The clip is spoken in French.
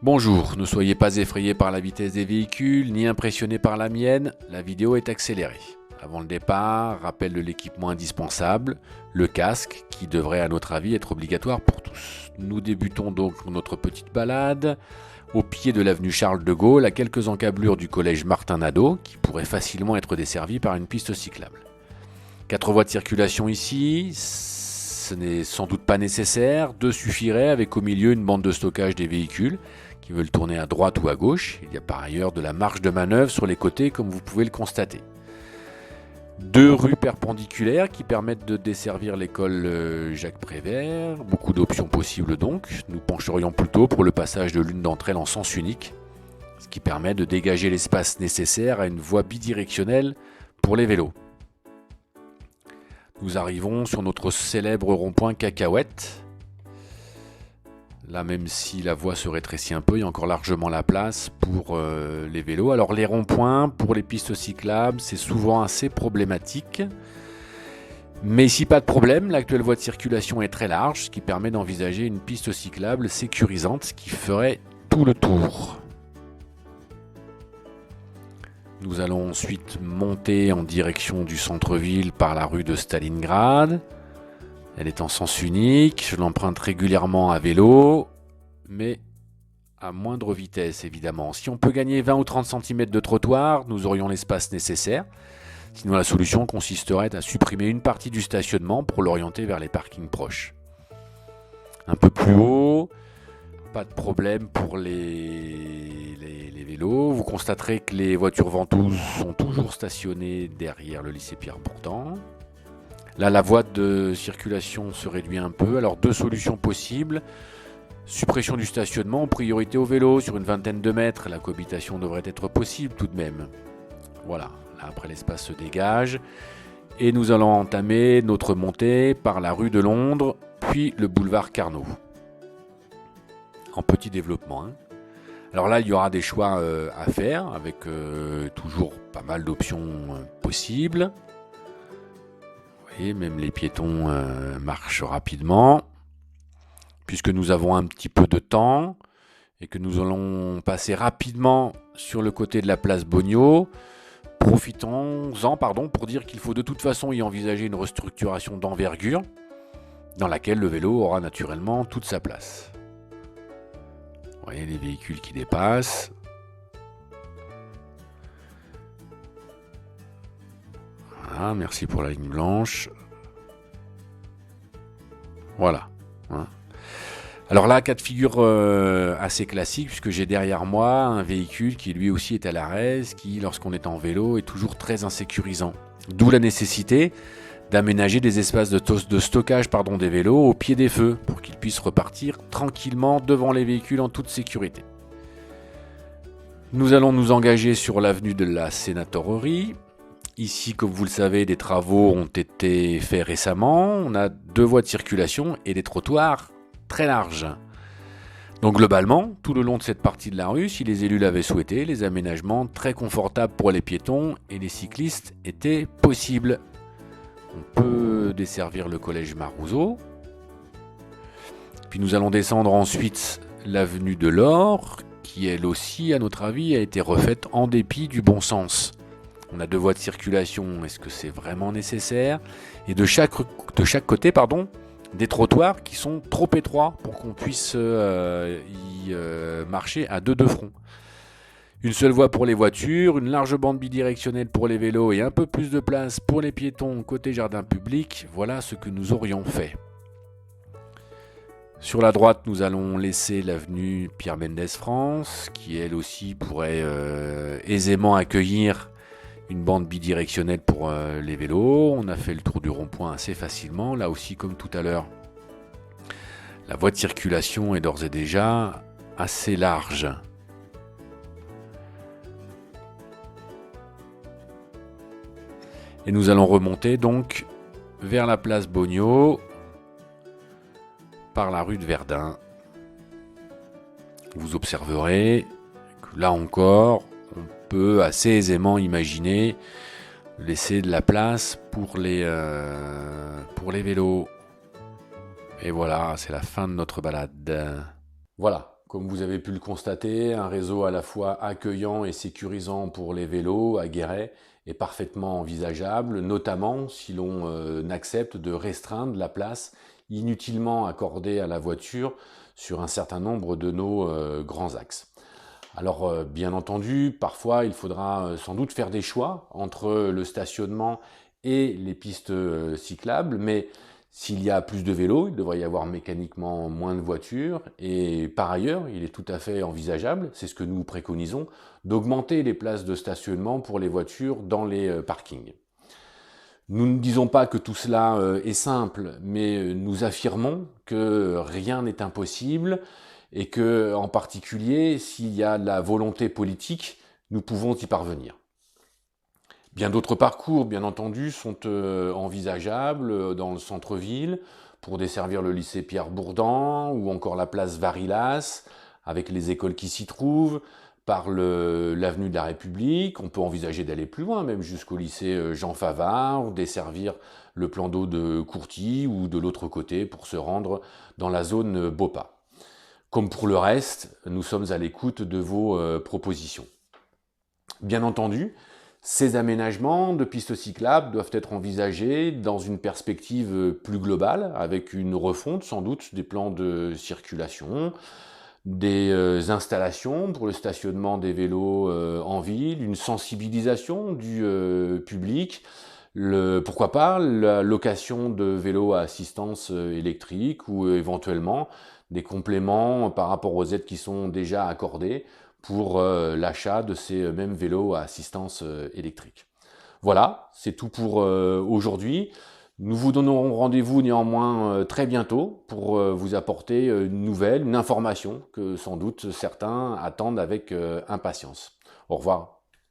Bonjour, ne soyez pas effrayés par la vitesse des véhicules, ni impressionnés par la mienne, la vidéo est accélérée. Avant le départ, rappel de l'équipement indispensable, le casque, qui devrait à notre avis être obligatoire pour tous. Nous débutons donc notre petite balade au pied de l'avenue Charles de Gaulle, à quelques encablures du collège Martin-Nadeau, qui pourrait facilement être desservi par une piste cyclable. 4 voies de circulation ici, ce n'est sans doute pas nécessaire, 2 suffirait avec au milieu une bande de stockage des véhicules qui veulent tourner à droite ou à gauche. Il y a par ailleurs de la marge de manœuvre sur les côtés comme vous pouvez le constater. 2 rues perpendiculaires qui permettent de desservir l'école Jacques Prévert, beaucoup d'options possibles donc. Nous pencherions plutôt pour le passage de l'une d'entre elles en sens unique, ce qui permet de dégager l'espace nécessaire à une voie bidirectionnelle pour les vélos. Nous arrivons sur notre célèbre rond-point Cacahuète. Là, même si la voie se rétrécit un peu, il y a encore largement la place pour les vélos. Alors les ronds-points, pour les pistes cyclables, c'est souvent assez problématique. Mais ici, pas de problème, l'actuelle voie de circulation est très large, ce qui permet d'envisager une piste cyclable sécurisante qui ferait tout le tour. Nous allons ensuite monter en direction du centre-ville par la rue de Stalingrad. Elle est en sens unique, je l'emprunte régulièrement à vélo, mais à moindre vitesse évidemment. Si on peut gagner 20 ou 30 cm de trottoir, nous aurions l'espace nécessaire. Sinon la solution consisterait à supprimer une partie du stationnement pour l'orienter vers les parkings proches. Un peu plus haut, pas de problème pour les vélos. Vous constaterez que les voitures ventouses sont toujours stationnées derrière le lycée Pierre-Bourdan. Là, la voie de circulation se réduit un peu. Alors, 2 solutions possibles. Suppression du stationnement en priorité au vélo sur une vingtaine de mètres. La cohabitation devrait être possible tout de même. Voilà, là, après l'espace se dégage. Et nous allons entamer notre montée par la rue de Londres, puis le boulevard Carnot. En petit développement. Alors là, il y aura des choix à faire, avec toujours pas mal d'options possibles. Et même les piétons marchent rapidement, puisque nous avons un petit peu de temps et que nous allons passer rapidement sur le côté de la place Beugnot. Profitons-en pour dire qu'il faut de toute façon y envisager une restructuration d'envergure dans laquelle le vélo aura naturellement toute sa place. Vous voyez les véhicules qui dépassent. Voilà, merci pour la ligne blanche. Voilà. Alors là, cas de figure assez classique, puisque j'ai derrière moi un véhicule qui lui aussi est à l'arrêt, qui, lorsqu'on est en vélo, est toujours très insécurisant. D'où la nécessité d'aménager des espaces de stockage des vélos au pied des feux, pour qu'ils puissent repartir tranquillement devant les véhicules en toute sécurité. Nous allons nous engager sur l'avenue de la Sénatorerie. Ici, comme vous le savez, des travaux ont été faits récemment. On a 2 voies de circulation et des trottoirs très larges. Donc globalement, tout le long de cette partie de la rue, si les élus l'avaient souhaité, les aménagements très confortables pour les piétons et les cyclistes étaient possibles. On peut desservir le collège Marouzeau. Puis nous allons descendre ensuite l'avenue de l'Or, qui elle aussi, à notre avis, a été refaite en dépit du bon sens. On a 2 voies de circulation, est-ce que c'est vraiment nécessaire? Et de chaque côté, des trottoirs qui sont trop étroits pour qu'on puisse y marcher à 2 de front. Une seule voie pour les voitures, une large bande bidirectionnelle pour les vélos et un peu plus de place pour les piétons côté jardin public, voilà ce que nous aurions fait. Sur la droite, nous allons laisser l'avenue Pierre Mendès France, qui elle aussi pourrait aisément accueillir une bande bidirectionnelle pour les vélos. On a fait le tour du rond-point assez facilement. Là aussi, comme tout à l'heure, la voie de circulation est d'ores et déjà assez large. Et nous allons remonter donc vers la place Beugnot par la rue de Verdun. Vous observerez que là encore, on peut assez aisément imaginer laisser de la place pour les vélos. Et voilà, c'est la fin de notre balade. Voilà. Comme vous avez pu le constater, un réseau à la fois accueillant et sécurisant pour les vélos à Guéret est parfaitement envisageable, notamment si l'on accepte de restreindre la place inutilement accordée à la voiture sur un certain nombre de nos grands axes. Alors, bien entendu, parfois il faudra sans doute faire des choix entre le stationnement et les pistes cyclables, mais s'il y a plus de vélos, il devrait y avoir mécaniquement moins de voitures, et par ailleurs, il est tout à fait envisageable, c'est ce que nous préconisons, d'augmenter les places de stationnement pour les voitures dans les parkings. Nous ne disons pas que tout cela est simple, mais nous affirmons que rien n'est impossible et que, en particulier, s'il y a de la volonté politique, nous pouvons y parvenir. Bien d'autres parcours, bien entendu, sont envisageables dans le centre-ville pour desservir le lycée Pierre-Bourdan ou encore la place Varilas avec les écoles qui s'y trouvent, par l'avenue de la République. On peut envisager d'aller plus loin, même jusqu'au lycée Jean Favard, ou desservir le plan d'eau de Courty ou de l'autre côté pour se rendre dans la zone Bopa. Comme pour le reste, nous sommes à l'écoute de vos propositions. Bien entendu, ces aménagements de pistes cyclables doivent être envisagés dans une perspective plus globale, avec une refonte sans doute des plans de circulation, des installations pour le stationnement des vélos en ville, une sensibilisation du public, pourquoi pas la location de vélos à assistance électrique ou éventuellement des compléments par rapport aux aides qui sont déjà accordées pour l'achat de ces mêmes vélos à assistance électrique. Voilà, c'est tout pour aujourd'hui. Nous vous donnerons rendez-vous néanmoins très bientôt pour vous apporter une nouvelle, une information que sans doute certains attendent avec impatience. Au revoir.